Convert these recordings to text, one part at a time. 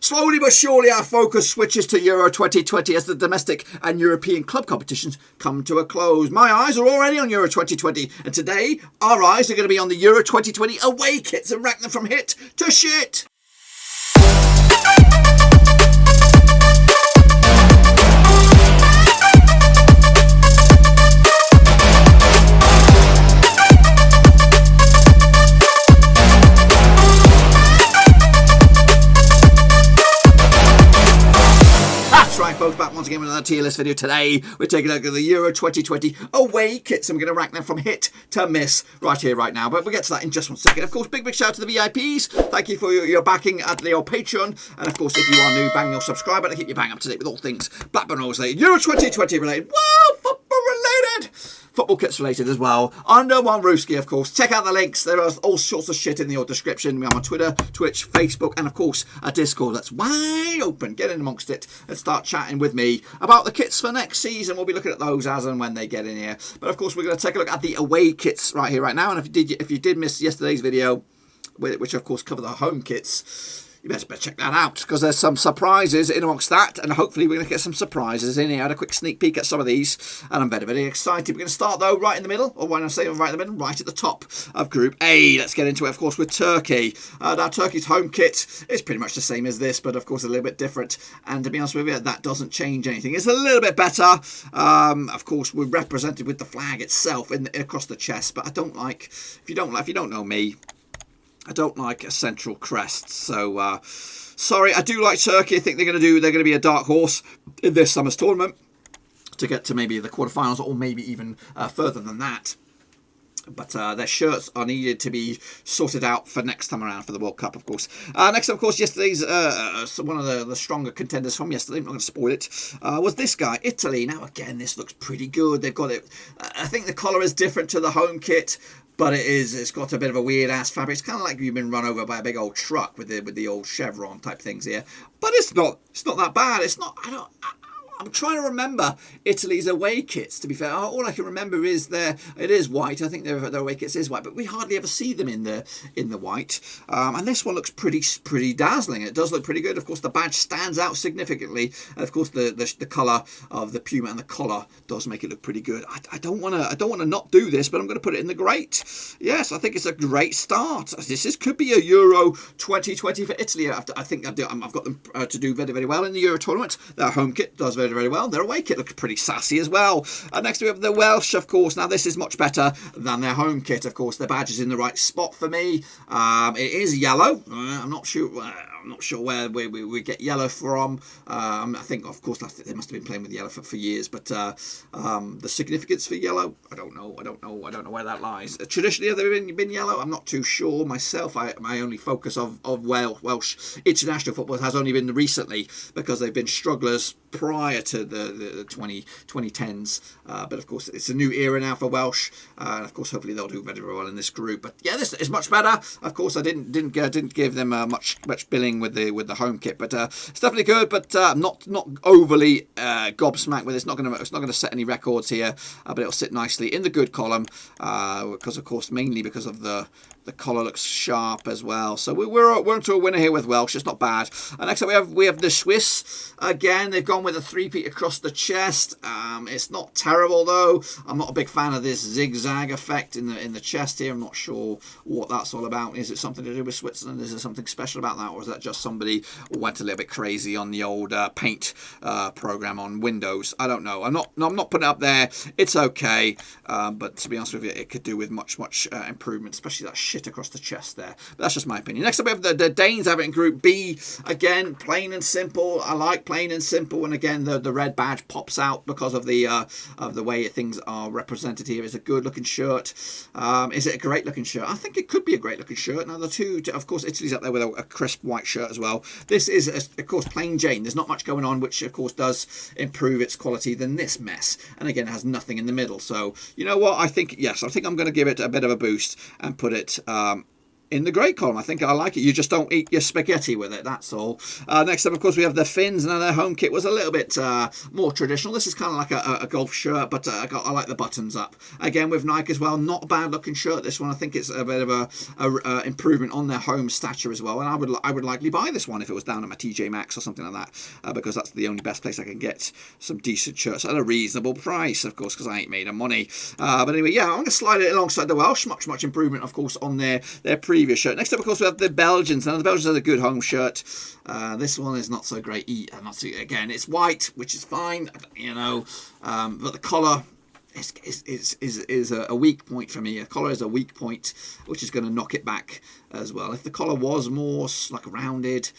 Slowly but surely our focus switches to Euro 2020 as the domestic and European club competitions come to a close. My eyes are already on Euro 2020, and today our eyes are going to be on the Euro 2020 away kits and rank them from hit to shit. Folks, back once again with another tier list video. Today we're taking a look at the Euro 2020 away kits and we're going to rank them from hit to miss right here, right now. But we'll get to that in just one second. Of course, big shout out to the VIPs. Thank you for your backing at the old Patreon. And of course, if you are new, bang your subscribe button to keep you bang up to date with all things Blackburn Rovers related, Euro 2020 related, whoa, football related, football kits related as well. Under one Roverseas, of course. Check out the links. There are all sorts of shit in the description. I'm on Twitter, Twitch, Facebook, and of course a Discord that's wide open. Get in amongst it and start chatting with me about the kits for next season. We'll be looking at those as and when they get in here. But of course, we're going to take a look at the away kits right here, right now. And if you did miss yesterday's video, which of course cover the home kits, you better check that out because there's some surprises in amongst that, and hopefully we're going to get some surprises in here. I had a quick sneak peek at some of these, and I'm very excited. We're going to start though right in the middle, or when I say right in the middle, right at the top of Group A. Let's get into it, of course, with Turkey. Now, Turkey's home kit is pretty much the same as this, but of course a little bit different. And to be honest with you, that doesn't change anything. It's a little bit better. Of course, we're represented with the flag itself across the chest, but I don't like. If you don't know me, I don't like a central crest, so sorry. I do like Turkey. I think they're going to be a dark horse in this summer's tournament to get to maybe the quarterfinals or maybe even further than that. But their shirts are needed to be sorted out for next time around for the World Cup, of course. Next, of course, yesterday's one of the stronger contenders from yesterday, I'm not going to spoil it, was this guy, Italy. Now, again, this looks pretty good. They've got it. I think the collar is different to the home kit, but it's got a bit of a weird ass fabric. It's kind of like you've been run over by a big old truck with the old chevron type things here. But it's not that bad. It's not. I'm trying to remember Italy's away kits, to be fair. All I can remember is it is white. I think their away kits is white, but we hardly ever see them in the white. And this one looks pretty dazzling. It does look pretty good. Of course, the badge stands out significantly. And of course, the colour of the puma and the collar does make it look pretty good. I don't want to not do this, but I'm going to put it in the great. Yes, I think it's a great start. This could be a Euro 2020 for Italy. I think I've got them to do very well in the Euro tournament. Their home kit does very well. Their away kit looks pretty sassy as well. Next we have the Welsh, of course. Now this is much better than their home kit. Of course, the badge is in the right spot for me. It is yellow. I'm not sure where we get yellow from. I think, of course, they must have been playing with yellow for years. But the significance for yellow, I don't know where that lies. Traditionally, have they been yellow? I'm not too sure myself. My only focus of Welsh international football has only been recently because they've been strugglers prior to the 2010s. But of course, it's a new era now for Welsh. And of course, hopefully they'll do very well in this group. But yeah, this is much better. Of course, I didn't give them much billing with the home kit, but it's definitely good. But not overly gobsmacked with it. It's not going to set any records here, but it'll sit nicely in the good column because of course mainly because of the collar looks sharp as well. So we're onto a winner here with Welsh. It's not bad. Next up we have the Swiss. Again, they've gone with a three-peat across the chest. It's not terrible though. I'm not a big fan of this zigzag effect in the chest here. I'm not sure what that's all about. Is it something to do with Switzerland? Is there something special about that, or is that just somebody went a little bit crazy on the old paint program on Windows? I don't know. I'm not putting it up there. It's okay, but to be honest with you, it could do with much improvement, especially that shit across the chest there. But that's just my opinion. Next up we have the Danes have it in Group B. Again, plain and simple. I like plain and simple, and again the red badge pops out because of the way things are represented here. It's a good looking shirt. Is it a great looking shirt? I think it could be a great looking shirt. Now of course Italy's up there with a crisp white shirt as well. This is of course plain Jane. There's not much going on, which of course does improve its quality than this mess. And again, it has nothing in the middle. So you know what? I think I'm going to give it a bit of a boost and put it in the great column. I think I like it. You just don't eat your spaghetti with it, that's all. Next up, of course, we have the fins. Now, their home kit was a little bit more traditional. This is kind of like a golf shirt, but I like the buttons up. Again, with Nike as well. Not a bad looking shirt, this one. I think it's a bit of a improvement on their home stature as well. And I would likely buy this one if it was down at my TJ Maxx or something like that, because that's the only best place I can get some decent shirts at a reasonable price, of course, because I ain't made of money. But anyway, yeah, I'm going to slide it alongside the Welsh. Much improvement, of course, on their previous shirt. Next up, of course, we have the Belgians. Now, the Belgians have a good home shirt. This one is not so great. Again, it's white, which is fine, you know, but the collar is a weak point for me. A collar is a weak point, which is going to knock it back as well. If the collar was more like rounded,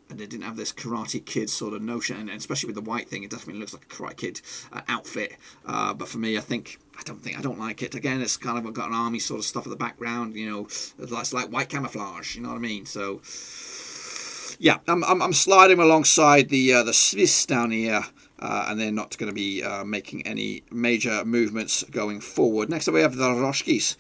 and they didn't have this Karate Kid sort of notion, and especially with the white thing, it definitely looks like a Karate Kid outfit. But for me, I don't like it. Again, it's kind of got an army sort of stuff in the background, you know, it's like white camouflage, you know what I mean? So, yeah, I'm sliding alongside the Swiss down here. And they're not going to be making any major movements going forward. Next up, we have the Roshkis.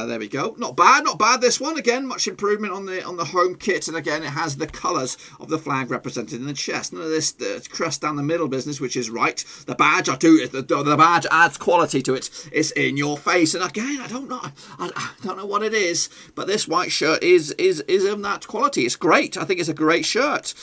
There we go. Not bad. This one again, much improvement on the home kit, and again, it has the colours of the flag represented in the chest. None of this crest down the middle business, which is right. The badge, the badge adds quality to it. It's in your face, and again, I don't know what it is, but this white shirt is of that quality. It's great. I think it's a great shirt.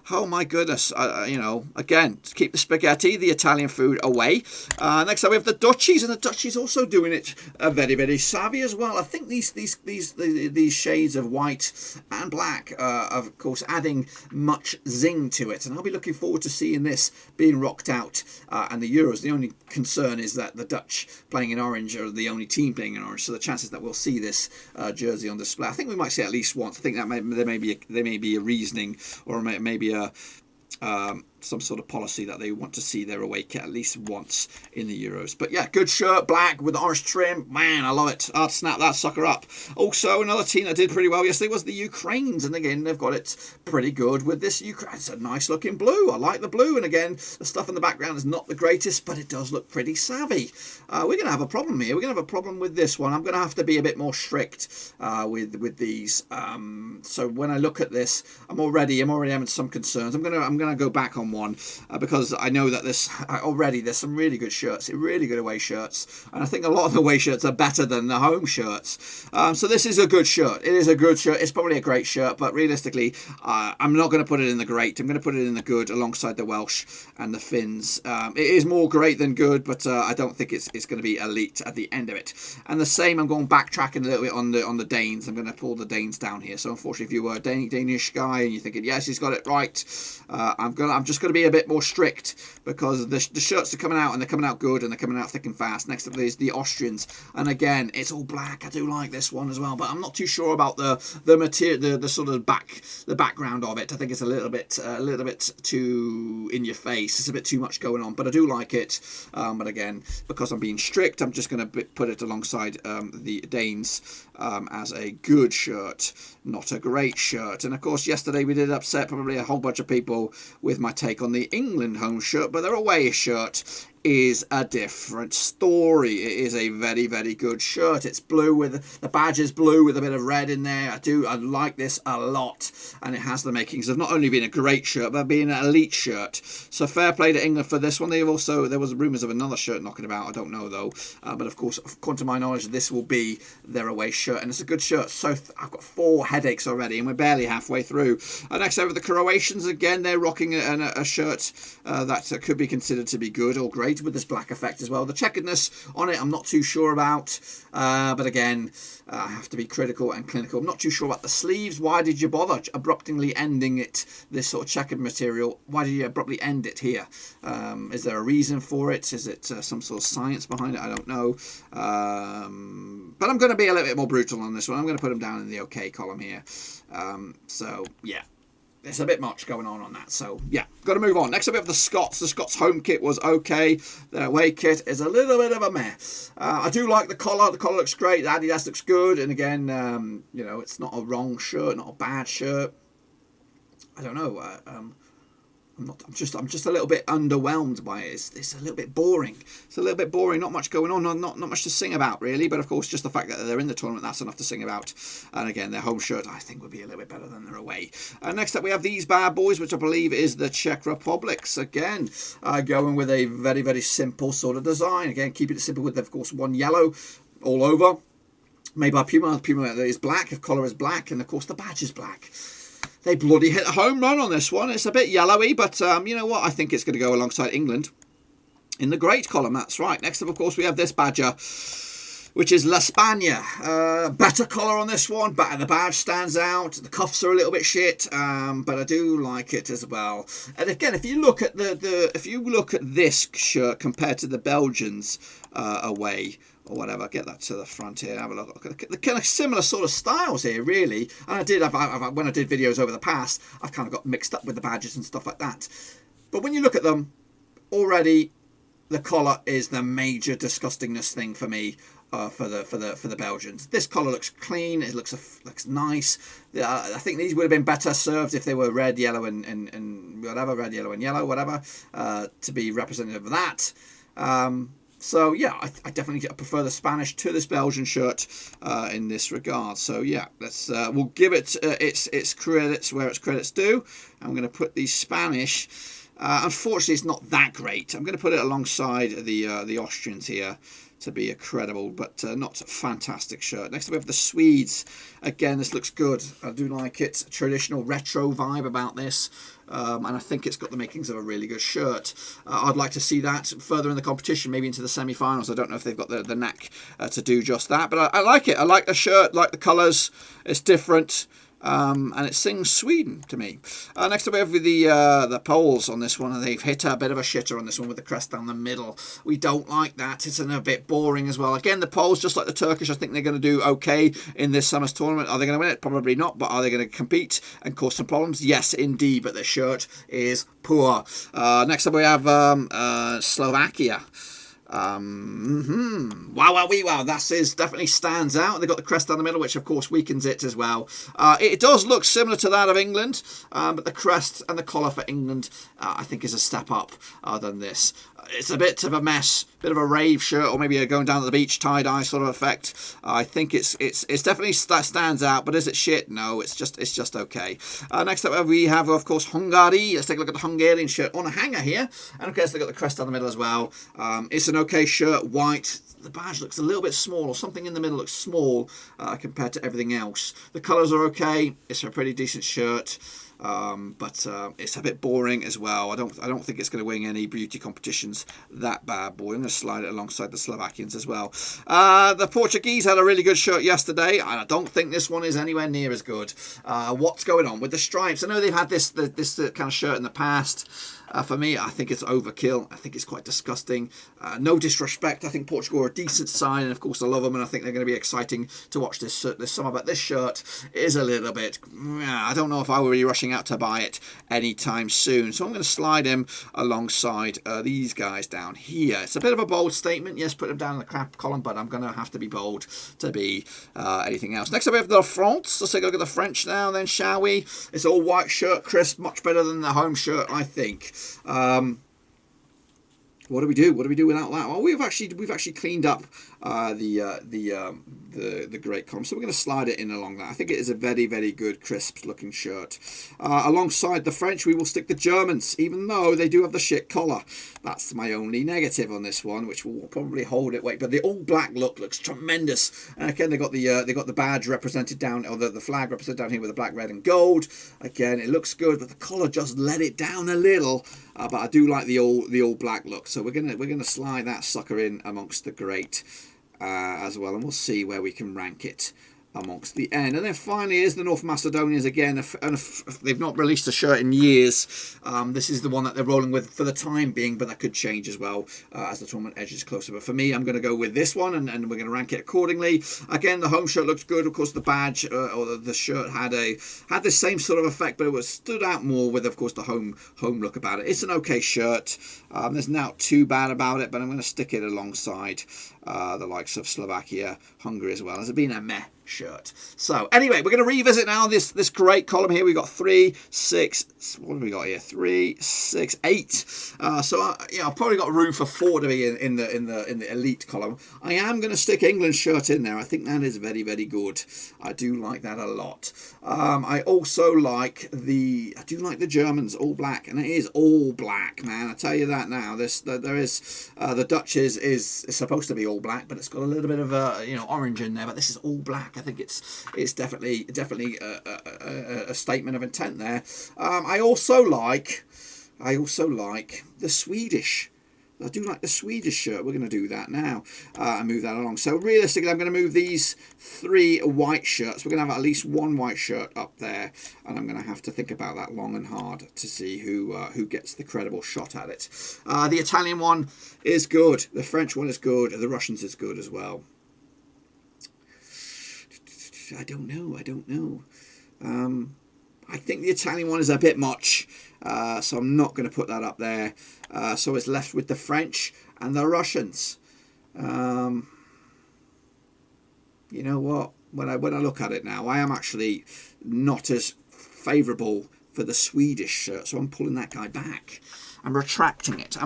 Oh my goodness, you know, again, keep the spaghetti, the Italian food away. Next up we have the Dutchies, and the Dutchies also doing it very, very savvy as well. I think these shades of white and black are, of course, adding much zing to it. And I'll be looking forward to seeing this being rocked out. And the Euros, the only concern is that the Dutch playing in orange are the only team playing in orange. So the chances that we'll see this jersey on display, I think we might see it at least once. I think that there may be a reasoning, or maybe some sort of policy that they want to see their away kit at least once in the Euros. But yeah, good shirt, black with orange trim. Man, I love it. I'd snap that sucker up. Also, another team that did pretty well yesterday was the Ukrainians. And again, they've got it pretty good with this Ukraine. It's a nice looking blue. I like the blue. And again, the stuff in the background is not the greatest, but it does look pretty savvy. We're going to have a problem here. We're going to have a problem with this one. I'm going to have to be a bit more strict with these. So when I look at this, I'm already having some concerns. I'm going to go back on one because I know that there's some really good shirts, really good away shirts, and I think a lot of the away shirts are better than the home shirts. So this is a good shirt. It is a good shirt. It's probably a great shirt, but realistically, I'm not going to put it in the great. I'm going to put it in the good alongside the Welsh and the Finns. It is more great than good, but I don't think it's going to be elite at the end of it. And the same, I'm going backtracking a little bit on the Danes. I'm going to pull the Danes down here. So unfortunately, if you were a Danish guy and you're thinking, yes, he's got it right, I'm just going to be a bit more strict because the shirts are coming out and they're coming out good and they're coming out thick and fast. Next up is the Austrians, and again, it's all black. I do like this one as well, but I'm not too sure about the material, the sort of background of it. I think it's a little bit too in your face. It's a bit too much going on, but I do like it. But again, because I'm being strict, I'm just going to put it alongside the Danes as a good shirt, not a great shirt. And of course, yesterday we did upset probably a whole bunch of people with my take on the England home shirt, but their away shirt is a different story. It is a very, very good shirt. It's blue with the badge is blue with a bit of red in there. I like this a lot, and it has the makings of not only being a great shirt but being an elite shirt. So fair play to England for this one. There was rumours of another shirt knocking about. I don't know though, but of course, according to my knowledge, this will be their away shirt, and it's a good shirt. So I've got 4 headaches already, and we're barely halfway through. Next over the Croatians, again they're rocking a shirt that could be considered to be good or great, with this black effect as well. The checkeredness on it I'm not too sure about, but again, I have to be critical and clinical. I'm not too sure about the sleeves. Why did you bother abruptly ending it, this sort of checkered material? Why did you abruptly end it here? Is there a reason for it? Is it some sort of science behind it? I don't know, but I'm going to be a little bit more brutal on this one. I'm going to put them down in the okay column here. So yeah, there's a bit much going on that. So yeah, got to move on. Next up we have the Scots. The Scots home kit was okay. Their away kit is a little bit of a mess. I do like the collar. The collar looks great. The Adidas looks good. And again, you know, it's not a wrong shirt, not a bad shirt. I don't know. I'm just a little bit underwhelmed by it. It's a little bit boring. It's a little bit boring. Not much going on. Not much to sing about really. But of course, just the fact that they're in the tournament, that's enough to sing about. And again, their home shirt I think would be a little bit better than their away. Next up, we have these bad boys, which I believe is the Czech Republics. Again, going with a very, very simple sort of design. Again, keeping it simple with of course one yellow all over. Made by Puma. Puma is black. The collar is black, and of course the badge is black. They bloody hit a home run on this one. It's a bit yellowy, but you know what? I think it's going to go alongside England in the great column. That's right. Next up, of course, we have this badger, which is La España. Better collar on this one, but the badge stands out. The cuffs are a little bit shit, but I do like it as well. And again, if you look at this shirt compared to the Belgians away, or whatever, get that to the front here, have a look. The kind of similar sort of styles here, really. And when I did videos over the past, I've kind of got mixed up with the badges and stuff like that. But when you look at them, already the collar is the major disgustingness thing for me. For the Belgians, this collar looks clean. It looks nice. I think these would have been better served if they were red, yellow, and whatever, red, yellow, and yellow, whatever, to be representative of that. So yeah, I definitely prefer the Spanish to this Belgian shirt in this regard. So yeah, we'll give it its credits where its credits due. I'm going to put the Spanish. Unfortunately, it's not that great. I'm going to put it alongside the Austrians here to be a credible but not fantastic shirt. Next up, we have the Swedes. Again, this looks good. I do like it. Traditional retro vibe about this. And I think it's got the makings of a really good shirt. I'd like to see that further in the competition, maybe into the semi-finals. I don't know if they've got the knack to do just that, but I like it. I like the shirt, like the colours. It's different. And it sings Sweden to me. Next up we have the Poles on this one, and they've hit a bit of a shitter on this one with the crest down the middle. We don't like that. It's a bit boring as well. Again, the Poles, just like the Turkish, I think they're going to do okay in this summer's tournament. Are they going to win it? Probably not, but are they going to compete and cause some problems? Yes, indeed, but their shirt is poor. Next up we have Slovakia. Wow, that is definitely stands out. They've got the crest down the middle, which of course weakens it as well. It does look similar to that of England, but the crest and the collar for England I think is a step up than this. It's a bit of a mess, bit of a rave shirt, or maybe a going down to the beach tie-dye sort of effect. I think it's definitely stands out, but is it shit? No, it's just okay. Next up we have, of course, Hungary. Let's take a look at the Hungarian shirt on a hanger here, and of course they've got the crest down the middle as well. It's an okay shirt, white. The badge looks a little bit small, or something in the middle looks small compared to everything else. The colours are okay. It's a pretty decent shirt. But it's a bit boring as well. I don't think it's going to win any beauty competitions, that bad boy. I'm going to slide it alongside the Slovakians as well. The Portuguese had a really good shirt yesterday, and I don't think this one is anywhere near as good. What's going on with the stripes? I know they've had this kind of shirt in the past. For me, I think it's overkill. I think it's quite disgusting. No disrespect. I think Portugal are a decent side, and of course I love them, and I think they're going to be exciting to watch this summer. But this shirt is a little bit... I don't know if I were really rushing out to buy it anytime soon. So I'm going to slide him alongside these guys down here. It's a bit of a bold statement. Yes, put them down in the crap column, but I'm going to have to be bold to be anything else. Next up we have the France. Let's take a look at the French now then, shall we? It's all white shirt, crisp, much better than the home shirt, I think. What do we do? What do we do without that? Well, we've actually cleaned up the great column, so we're going to slide it in along that. I think it is a very, very good, crisp looking shirt. Alongside the French, we will stick the Germans, even though they do have the shit collar. That's my only negative on this one, which will probably hold it weight. But the all black look looks tremendous. And again, they got the badge represented down, or the flag represented down here with the black, red, and gold. Again, it looks good, but the collar just let it down a little. But I do like the all black look, so we're gonna slide that sucker in amongst the great as well, and we'll see where we can rank it amongst the end. And then finally is the North Macedonians again. They've not released a shirt in years. This is the one that they're rolling with for the time being, but that could change as well as the tournament edges closer. But for me, I'm going to go with this one, and we're going to rank it accordingly. Again, the home shirt looks good. Of course, the badge or the shirt had the same sort of effect, but it was stood out more with, of course, the home look about it. It's an okay shirt. There's not too bad about it, but I'm going to stick it alongside the likes of Slovakia, Hungary as well. It's been a meh shirt. So anyway, we're going to revisit now this great column here. We've got 3, 6, what have we got here? 3, 6, 8. So I've probably got room for 4 to be in the elite column. I am going to stick England's shirt in there. I think that is very, very good. I do like that a lot. I also like the Germans all black, and it is all black, man. I tell you that now. The Dutch is supposed to be all black, but it's got a little bit of orange in there. But this is all black. I think it's definitely a statement of intent there. I also like the Swedish. I do like the Swedish shirt. We're going to do that now and move that along. So realistically, I'm going to move these 3 white shirts. We're going to have at least 1 white shirt up there, and I'm going to have to think about that long and hard to see who gets the credible shot at it. The Italian one is good. The French one is good. The Russians is good as well. I don't know. I think the Italian one is a bit much, so I'm not going to put that up there. So it's left with the French and the Russians. You know what? When I look at it now, I am actually not as favourable for the Swedish shirt, so I'm pulling that guy back. I'm retracting it.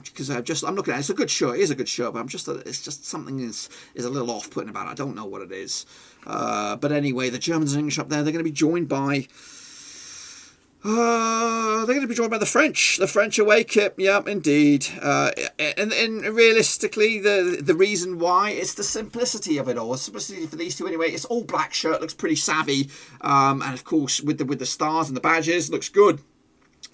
Because I'm looking at it. It's a good shirt. It is a good shirt, but it's just something is a little off-putting about it. I don't know what it is. But anyway, the Germans and English up there, they're going to be joined by the French. The French away kit. Yeah, indeed. And realistically, the reason why, it's the simplicity of it all. The simplicity for these two anyway. It's all black shirt. Looks pretty savvy. And of course, with the stars and the badges, looks good.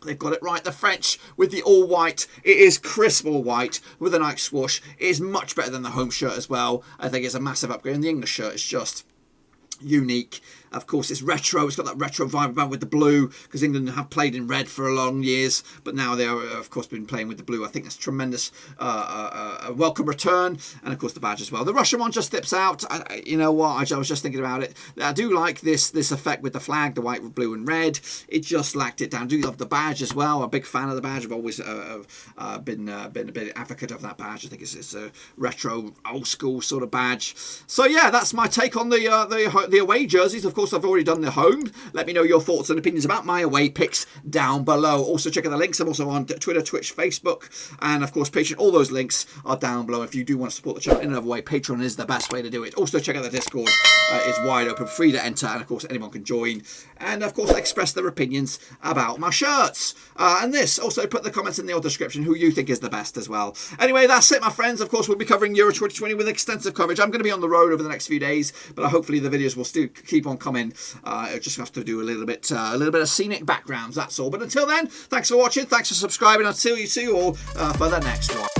They've got it right. The French with the all white. It is crisp all white with a nice swoosh. It is much better than the home shirt as well. I think it's a massive upgrade. And the English shirt is just unique. Of course, it's retro. It's got that retro vibe about with the blue, because England have played in red for a long years, but now they are, of course, been playing with the blue. I think that's tremendous. A welcome return, and of course the badge as well. The Russian one just steps out. You know what? I was just thinking about it. I do like this effect with the flag, the white, blue, and red. It just lacked it down. I do love the badge as well. I'm a big fan of the badge. I've always been a bit advocate of that badge. I think it's a retro, old school sort of badge. So yeah, that's my take on the away jerseys. Of course, I've already done the home. Let me know your thoughts and opinions about my away picks down below. Also, check out the links. I'm also on Twitter, Twitch, Facebook, and of course Patreon. All those links are down below. If you do want to support the channel in another way, Patreon is the best way to do it. Also, check out the Discord. It's wide open, free to enter, and of course anyone can join. And of course, express their opinions about my shirts. And this. Also, put the comments in the description who you think is the best as well. Anyway, that's it, my friends. Of course, we'll be covering Euro 2020 with extensive coverage. I'm going to be on the road over the next few days, but hopefully the videos will still keep on coming. I just have to do a little bit of scenic backgrounds. That's all. But until then, thanks for watching. Thanks for subscribing. I'll see you all for the next one.